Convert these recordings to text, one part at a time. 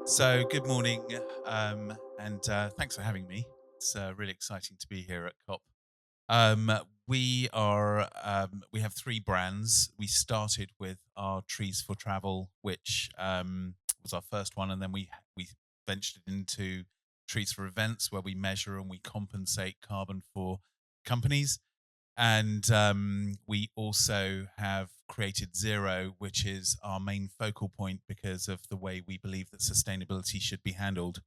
So, good morning, and thanks for having me. It's really exciting to be here at COP. Um, we have three brands. We started with our Trees for Travel, which was our first one, and then we ventured into Trees for Events, where we measure and we compensate carbon for companies. And we also have created ZEERO, which is our main focal point because of the way we believe that sustainability should be handled.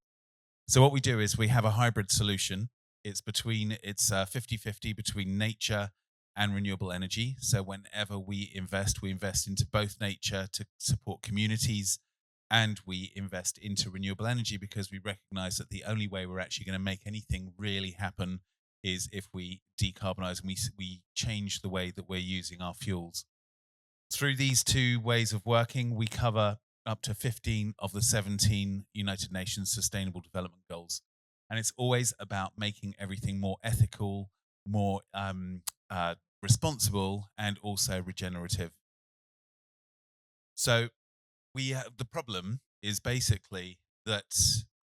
So what we do is we have a hybrid solution. It's 50-50 between nature and renewable energy. So whenever we invest into both nature to support communities, and we invest into renewable energy because we recognize that the only way we're actually going to make anything really happen is if we decarbonize and we change the way that we're using our fuels. Through these two ways of working, we cover up to 15 of the 17 United Nations Sustainable Development Goals. And it's always about making everything more ethical, more responsible, and also regenerative. So the problem is basically that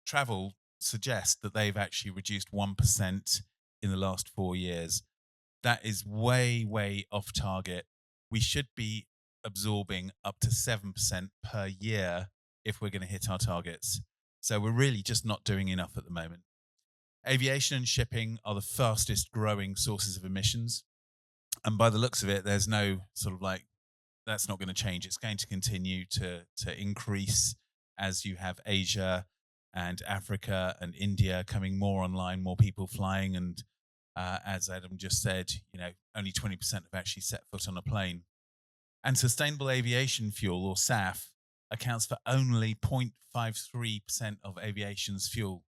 travel suggests that they've actually reduced 1% in the last 4 years. That is way off target. We should be absorbing up to 7% per year if we're going to hit our targets. So we're really just not doing enough at the moment. Aviation and shipping are the fastest growing sources of emissions. And by the looks of it, there's no sort of like, that's not going to change. It's going to continue to increase as you have Asia and Africa and India coming more online, more people flying, and as Adam just said, only 20% have actually set foot on a plane. And sustainable aviation fuel, or SAF, accounts for only 0.53% of aviation's fuel.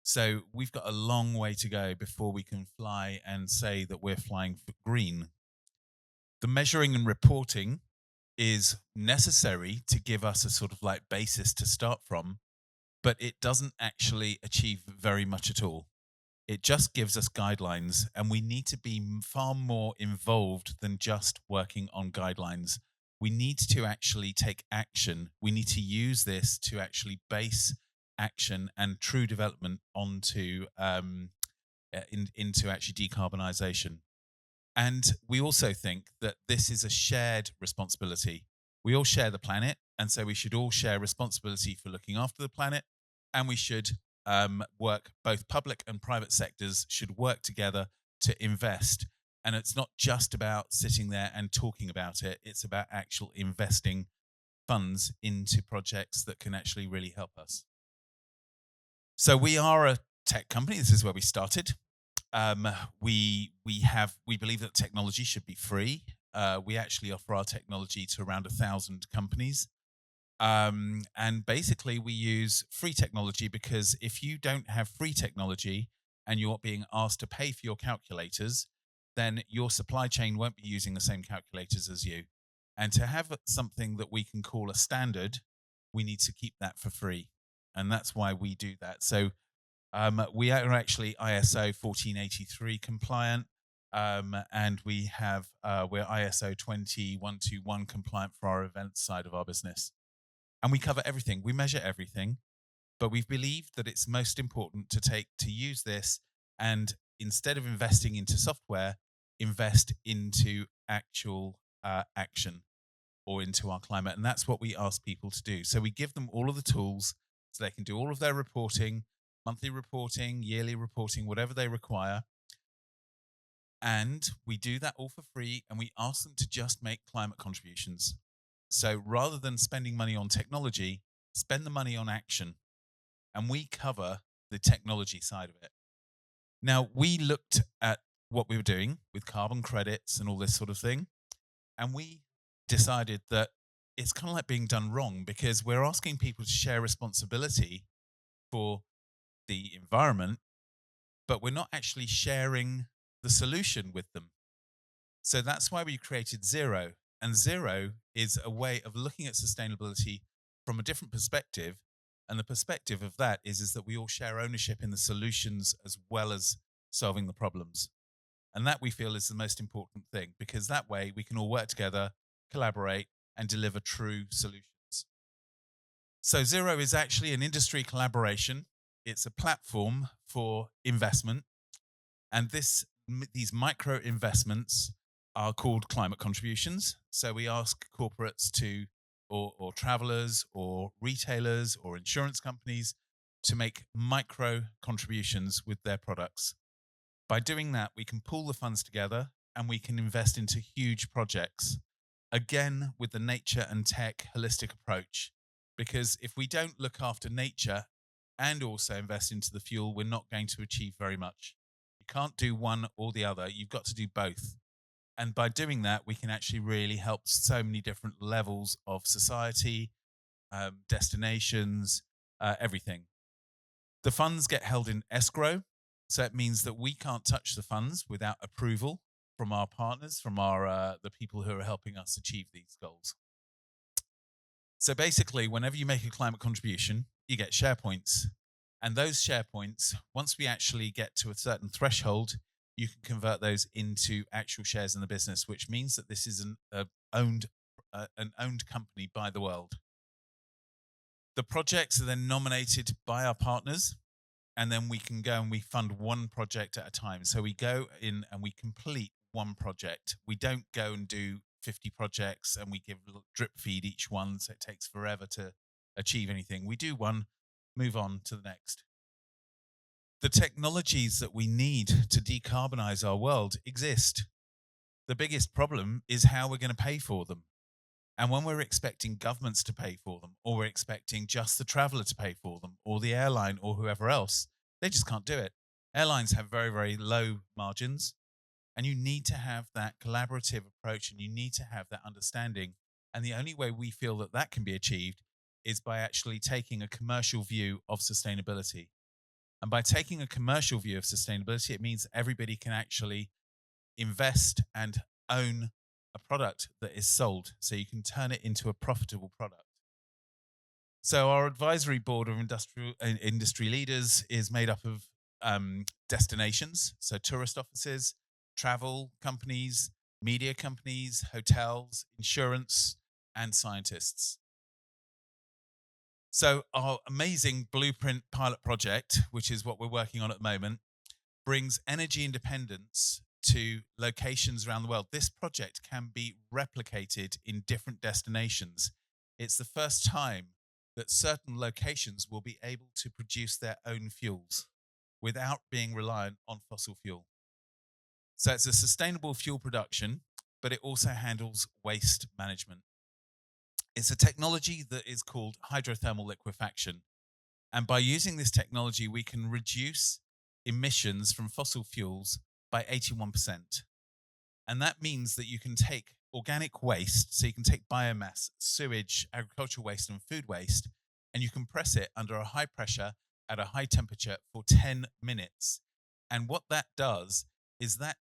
So we've got a long way to go before we can fly and say that we're flying for green. The measuring and reporting is necessary to give us a sort of like basis to start from, but it doesn't actually achieve very much at all. It just gives us guidelines, and we need to be far more involved than just working on guidelines. We need to actually take action. We need to use this to actually base action and true development into actually decarbonisation. And we also think that this is a shared responsibility. We all share the planet, and so we should all share responsibility for looking after the planet. And we should work, both public and private sectors should work together to invest. And it's not just about sitting there and talking about it, it's about actual investing funds into projects that can actually really help us. So we are a tech company. This is where we started. We believe that technology should be free. We actually offer our technology to around 1,000 companies. And basically, we use free technology because if you don't have free technology and you're being asked to pay for your calculators, then your supply chain won't be using the same calculators as you. And to have something that we can call a standard, we need to keep that for free. And that's why we do that. So we are actually ISO 1483 compliant, and we're ISO 20121 compliant for our events side of our business. And we cover everything. We measure everything, but we've believed that it's most important to use this, and instead of investing into software, invest into actual action or into our climate. And that's what we ask people to do. So we give them all of the tools so they can do all of their reporting, monthly reporting, yearly reporting, whatever they require. And we do that all for free, and we ask them to just make climate contributions. So rather than spending money on technology, spend the money on action. And we cover the technology side of it. Now, we looked at what we were doing with carbon credits and all this sort of thing, and we decided that it's kind of like being done wrong because we're asking people to share responsibility for the environment, but we're not actually sharing the solution with them. So that's why we created ZEERO. And ZEERO is a way of looking at sustainability from a different perspective. And the perspective of that is that we all share ownership in the solutions as well as solving the problems. And that we feel is the most important thing, because that way we can all work together, collaborate, and deliver true solutions. So Zero is actually an industry collaboration. It's a platform for investment, and these micro investments are called climate contributions. So we ask corporates to, or travelers, or retailers, or insurance companies to make micro contributions with their products. By doing that, we can pool the funds together and we can invest into huge projects. Again, with the nature and tech holistic approach, because if we don't look after nature and also invest into the fuel, we're not going to achieve very much. You can't do one or the other. You've got to do both. And by doing that, we can actually really help so many different levels of society, destinations, everything. The funds get held in escrow. So it means that we can't touch the funds without approval from our partners, from the people who are helping us achieve these goals. So basically, whenever you make a climate contribution, you get share points. And those share points, once we actually get to a certain threshold, you can convert those into actual shares in the business, which means that this is an owned company by the world. The projects are then nominated by our partners, and then we can go and we fund one project at a time. So we go in and we complete one project. We don't go and do 50 projects and we give drip feed each one, so it takes forever to achieve anything. We do one, move on to the next. The technologies that we need to decarbonize our world exist. The biggest problem is how we're going to pay for them. And when we're expecting governments to pay for them, or we're expecting just the traveler to pay for them, or the airline, or whoever else, they just can't do it. Airlines have very, very low margins, and you need to have that collaborative approach, and you need to have that understanding. And the only way we feel that that can be achieved is by actually taking a commercial view of sustainability. And by taking a commercial view of sustainability, it means everybody can actually invest and own a product that is sold, so you can turn it into a profitable product. So our advisory board of industry leaders is made up of destinations, so tourist offices, travel companies, media companies, hotels, insurance, and scientists. So our amazing Blueprint pilot project, which is what we're working on at the moment, brings energy independence to locations around the world. This project can be replicated in different destinations. It's the first time that certain locations will be able to produce their own fuels without being reliant on fossil fuel. So it's a sustainable fuel production, but it also handles waste management. It's a technology that is called hydrothermal liquefaction. And by using this technology, we can reduce emissions from fossil fuels by 81%. And that means that you can take organic waste, so you can take biomass, sewage, agricultural waste, and food waste, and you compress it under a high pressure at a high temperature for 10 minutes. And what that does is that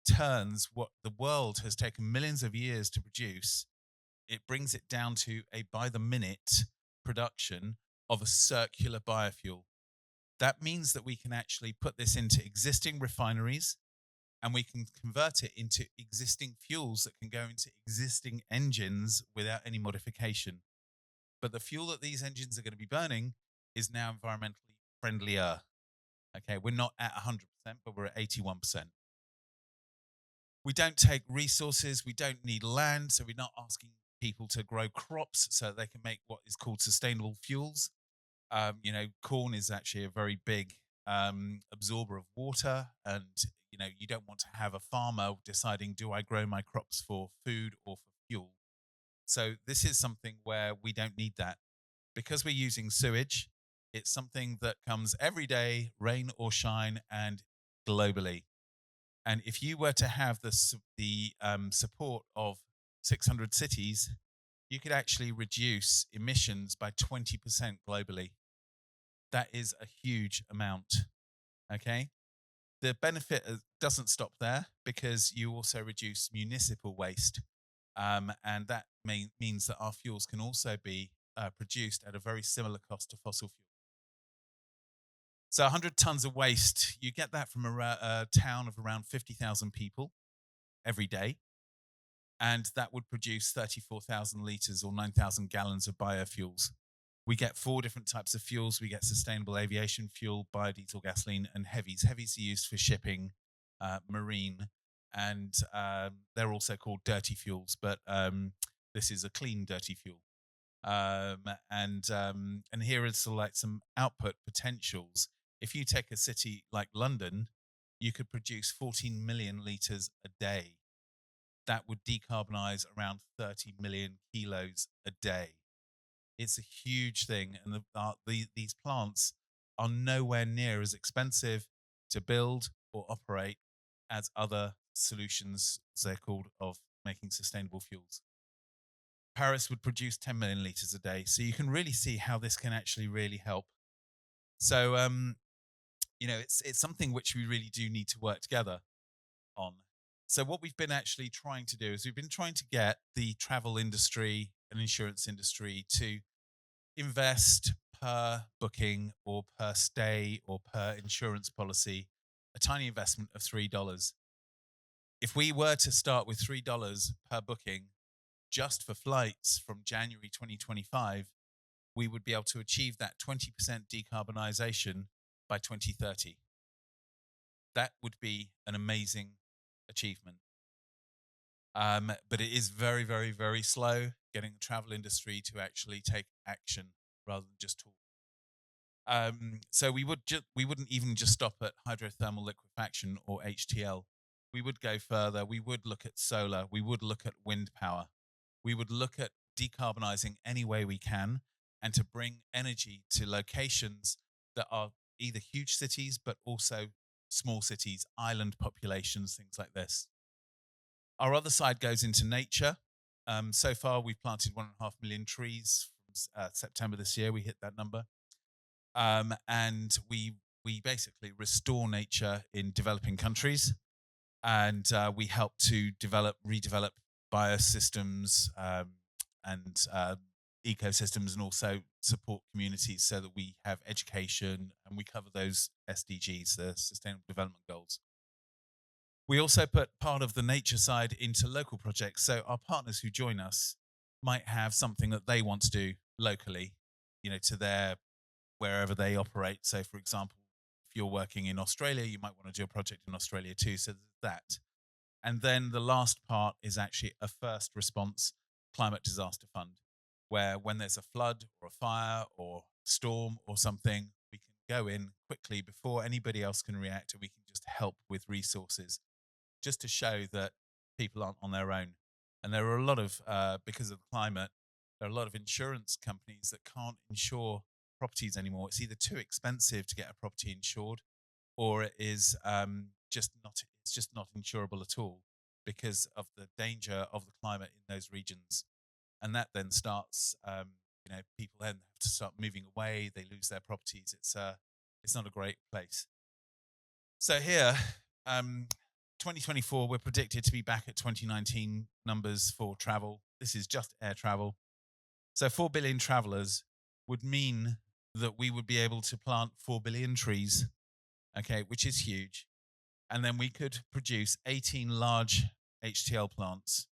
turns what the world has taken millions of years to produce, it brings it down to a by the minute production of a circular biofuel. That means that we can actually put this into existing refineries, and we can convert it into existing fuels that can go into existing engines without any modification. But the fuel that these engines are going to be burning is now environmentally friendlier. Okay, we're not at 100%, but we're at 81%. We don't take resources, we don't need land, so we're not asking people to grow crops so they can make what is called sustainable fuels. Corn is actually a very big absorber of water, and you don't want to have a farmer deciding, do I grow my crops for food or for fuel? So this is something where we don't need that. Because we're using sewage, it's something that comes every day, rain or shine, and globally. And if you were to have the support of 600 cities, you could actually reduce emissions by 20% globally. That is a huge amount, okay? The benefit doesn't stop there, because you also reduce municipal waste. And that means that our fuels can also be produced at a very similar cost to fossil fuel. So 100 tons of waste, you get that from a town of around 50,000 people every day. And that would produce 34,000 litres or 9,000 gallons of biofuels. We get 4 different types of fuels. We get sustainable aviation fuel, biodiesel, gasoline, and heavies. Heavies are used for shipping, marine, and they're also called dirty fuels, but this is a clean dirty fuel. And here is sort of like some output potentials. If you take a city like London, you could produce 14 million liters a day. That would decarbonize around 30 million kilos a day. It's a huge thing, and these plants are nowhere near as expensive to build or operate as other solutions, as they're called, of making sustainable fuels. Paris would produce 10 million liters a day. So you can really see how this can actually really help. So, it's something which we really do need to work together on. So what we've been actually trying to do is we've been trying to get the travel industry and insurance industry to invest per booking or per stay or per insurance policy a tiny investment of $3. If we were to start with $3 per booking just for flights from January 2025, we would be able to achieve that 20% decarbonisation by 2030. That would be an amazing achievement. But it is very, very, very slow getting the travel industry to actually take action rather than just talk. So we wouldn't even just stop at hydrothermal liquefaction or HTL. We would go further. We would look at solar. We would look at wind power. We would look at decarbonizing any way we can and to bring energy to locations that are either huge cities but also small cities, island populations, things like this. Our other side goes into nature. So far, we've planted 1.5 million trees from September this year. We hit that number. And we basically restore nature in developing countries. And we help to redevelop biosystems and ecosystems, and also support communities so that we have education and we cover those SDGs, the Sustainable Development Goals. We also put part of the nature side into local projects. So our partners who join us might have something that they want to do locally, to their wherever they operate. So, for example, if you're working in Australia, you might want to do a project in Australia too. So there's that. And then the last part is actually a first response climate disaster fund, where when there's a flood or a fire or storm or something, we can go in quickly before anybody else can react, and we can just help with resources, just to show that people aren't on their own. And there are a lot of, because of the climate, there are a lot of insurance companies that can't insure properties anymore. It's either too expensive to get a property insured, or it is just not insurable at all because of the danger of the climate in those regions. And that then starts, people then have to start moving away. They lose their properties. It's not a great place. So here, 2024, we're predicted to be back at 2019 numbers for travel. This is just air travel. So 4 billion travelers would mean that we would be able to plant 4 billion trees, okay, which is huge. And then we could produce 18 large HTL plants.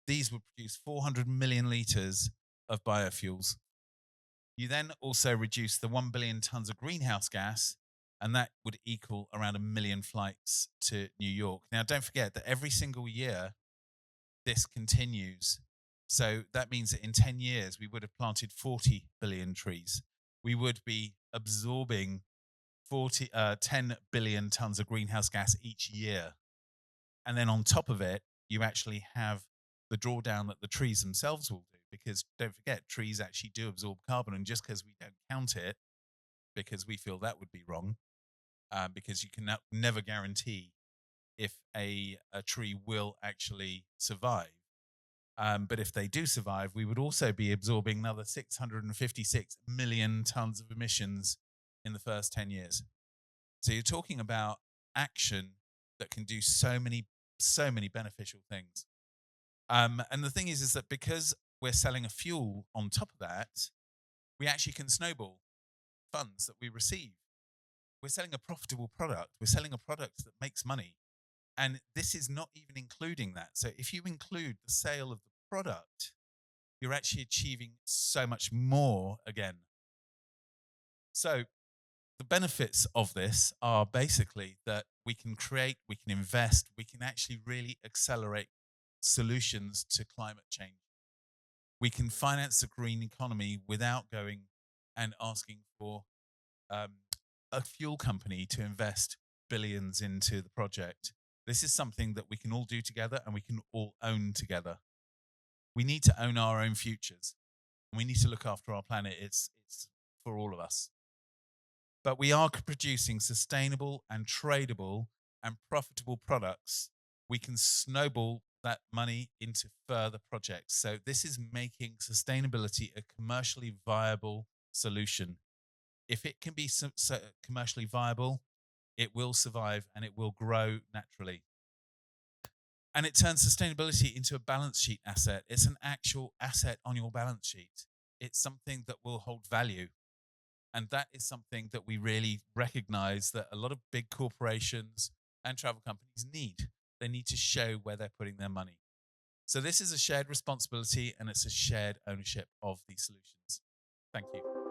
These would produce 400 million liters of biofuels. You then also reduce the 1 billion tons of greenhouse gas, and that would equal around 1 million flights to New York. Now, don't forget that every single year, this continues. So that means that in 10 years, we would have planted 40 billion trees. We would be absorbing 10 billion tons of greenhouse gas each year. And then on top of it, you actually have the drawdown that the trees themselves will do, because don't forget, trees actually do absorb carbon. And just because we don't count it, because we feel that would be wrong, because you can never guarantee if a tree will actually survive. But if they do survive, we would also be absorbing another 656 million tons of emissions in the first 10 years. So you're talking about action that can do so many beneficial things. And the thing is that because we're selling a fuel on top of that, we actually can snowball funds that we receive. We're selling a profitable product. We're selling a product that makes money. And this is not even including that. So if you include the sale of the product, you're actually achieving so much more again So the benefits of this are basically that we can create, we can invest, we can actually really accelerate solutions to climate change. We can finance the green economy without going and asking for um, a fuel company to invest billions into the project. This is something that we can all do together and we can all own together. We need to own our own futures. We need to look after our planet. It's for all of us. But we are producing sustainable and tradable and profitable products. We can snowball that money into further projects. So this is making sustainability a commercially viable solution. If it can be commercially viable, it will survive and it will grow naturally. And it turns sustainability into a balance sheet asset. It's an actual asset on your balance sheet. It's something that will hold value. And that is something that we really recognize that a lot of big corporations and travel companies need. They need to show where they're putting their money. So this is a shared responsibility and it's a shared ownership of these solutions. Thank you.